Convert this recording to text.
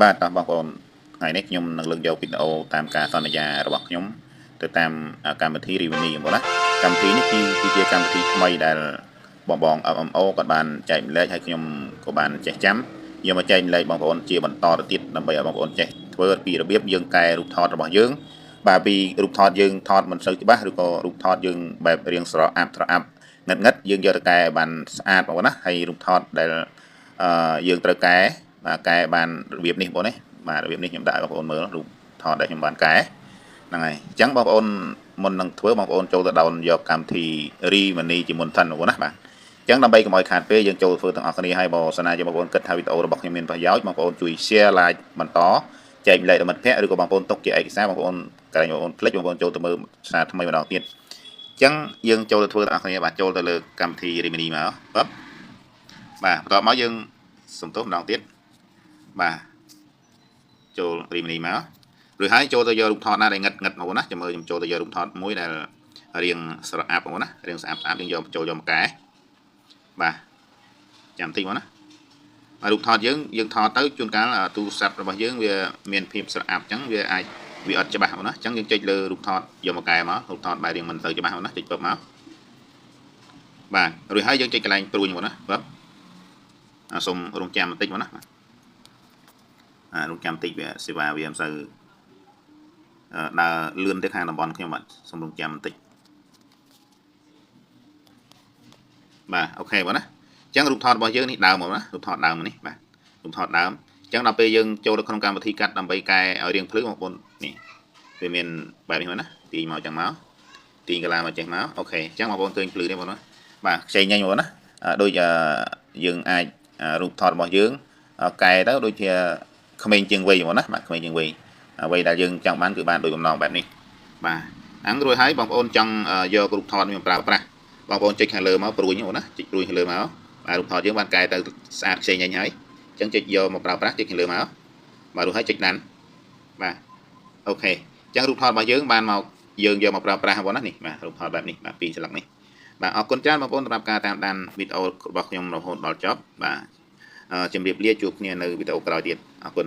បាទតោះបងប្អូនថ្ងៃនេះខ្ញុំនឹងលើកយកវីដេអូតាមការសន្យារបស់ខ្ញុំទៅតាមកម្មវិធី Reveni បងប្អូនណាកម្មវិធីនេះគឺជាកម្មវិធីថ្មីដែលបង FMO ក៏បានចែកម្លែកហើយខ្ញុំក៏បានចេះចាំយកមកចែកម្លែកបងប្អូនជាបន្តទៅទៀតដើម្បីឲ្យបងប្អូនចេះធ្វើពីរបៀបយើងកែរូបថតរបស់យើងបាទពីរូបថតយើងថតមិនសូវច្បាស់ឬក៏រូបថតយើងបែបរាងស្រអាប់ងឹតយើងយកទៅកែបានស្អាតបងប្អូនណាហើយរូបថតដែលយើងត្រូវកែបាទកែបានរបៀបនេះបងប្អូនណាបាទរបៀបនេះខ្ញុំដាក់ឲ្យបងប្អូនមើលរូបថតដែលខ្ញុំបានកែហ្នឹងហើយអញ្ចឹងបងប្អូនមុននឹងធ្វើបងប្អូនចូលទៅដោនយកកម្មវិធី Reveni ជាមុនសិនបងប្អូនណាបាទអញ្ចឹងដើម្បីកុំឲ្យខាតពេលយើងចូលធ្វើទាំងអស់គ្នាហើយបើសិនណាជាបងប្អូនគិតថាវីដេអូរបស់ខ្ញុំមានប្រយោជន៍បងប្អូនជួយ share like បន្តចែកម្លែកដល់មិត្តភ័ក្តិឬក៏បងប្អូនទុកជាឯកសារបងប្អូនក្រែងបងប្អូនភ្លេចបងប្អូនចូលទៅមើលសារថ្មីម្ដងទៀតអញ្ចឹងយើងចូលទៅធ្វើទាំងអស់គ្នាបាទចូលទៅលើកម្មវិធី Reveni មកបាទបន្ទាប់មកយើងសំទោសម្ដងទៀតបាទចូល Reveni មកឬហើយចូលទៅយករូបថតណាដែលងឹតបងប្អូនណាចាំមើលខ្ញុំចូលទៅយករូបថតមួយដែលរៀងស្រអាប់បងប្អូនណារៀងស្អាតយើងយកចូលយកមកកែបាទចាំតិចបងណារូបថតយើងថតទៅជួនកាលទូរស័ព្ទរបស់យើងវាមានភាពស្រអាប់អញ្ចឹងវាអាចវាអត់ច្បាស់បងណាអញ្ចឹងយើងចុចលើរូបថតយកមកកែមករូបថតបែររៀងមិនទៅច្បាស់បងណាចុចពឹបមកបាទរួចហើយយើងចុចកន្លែងព្រួយបងណាពឹបសូមរងចាំបន្តិចបងណារងចាំបន្តិចវាសេវាវាមិនសូវដើរលឿនទៅខាងតំបន់ខ្ញុំបាទសូមរងចាំបន្តិចបាទអូខេបងណាអញ្ចឹងរូបថតរបស់យើងនេះដើមមកណារូបថតដើមនេះបាទរូបថតដើមអញ្ចឹងដល់ពេលយើងចូលទៅក្នុងកម្មវិធីកាត់ដើម្បីកែឲ្យរៀងភ្លឺបងប្អូននេះវាមានបែបនេះមកណាទាញមកចឹងមកទាញកាឡាមកចេះមកអូខេអញ្ចឹងបងប្អូនឃើញភ្លឺនេះបងប្អូនបាទខ្ចីញញបងប្អូនណាដូចយើងអាចរូបថតរបស់យើងកែទៅដូចជាក្មេងជាងវ័យបងប្អូនណាបាទក្មេងជាងវ័យអ្វីដែលយើងចង់បានគឺបានដោយបំណងបែបនេះបាទអាំងរួចហើយបងប្អូនចង់យករូបថតនេះមកប្រើប្រាស់បងប្អូនចុចខាងលើមកព្រួយបងប្អូនណាចុចព្រួយខាងលើមកបាទរូបថតយើងបានកែទៅស្អាតខ្ចីញញហើយអញ្ចឹងចុចយកមកប្រើប្រាស់ចុចខាងលើមកបាទរួចហើយចុចដានបាទអូខេអញ្ចឹងរូបថតរបស់យើងបានមកយើងយកមកប្រើប្រាស់បងប្អូនណានេះបាទរូបថតបែបនេះបាទពីរស្លឹកនេះបាទអរគុណច្រើនបងប្អូនសម្រាប់ការតាមដានវីដេអូរបស់ខ្ញុំរហូតដល់ចប់បាទជំរាបលាជួបគ្នានៅវីដេអូក្រោយទៀតអរគុណ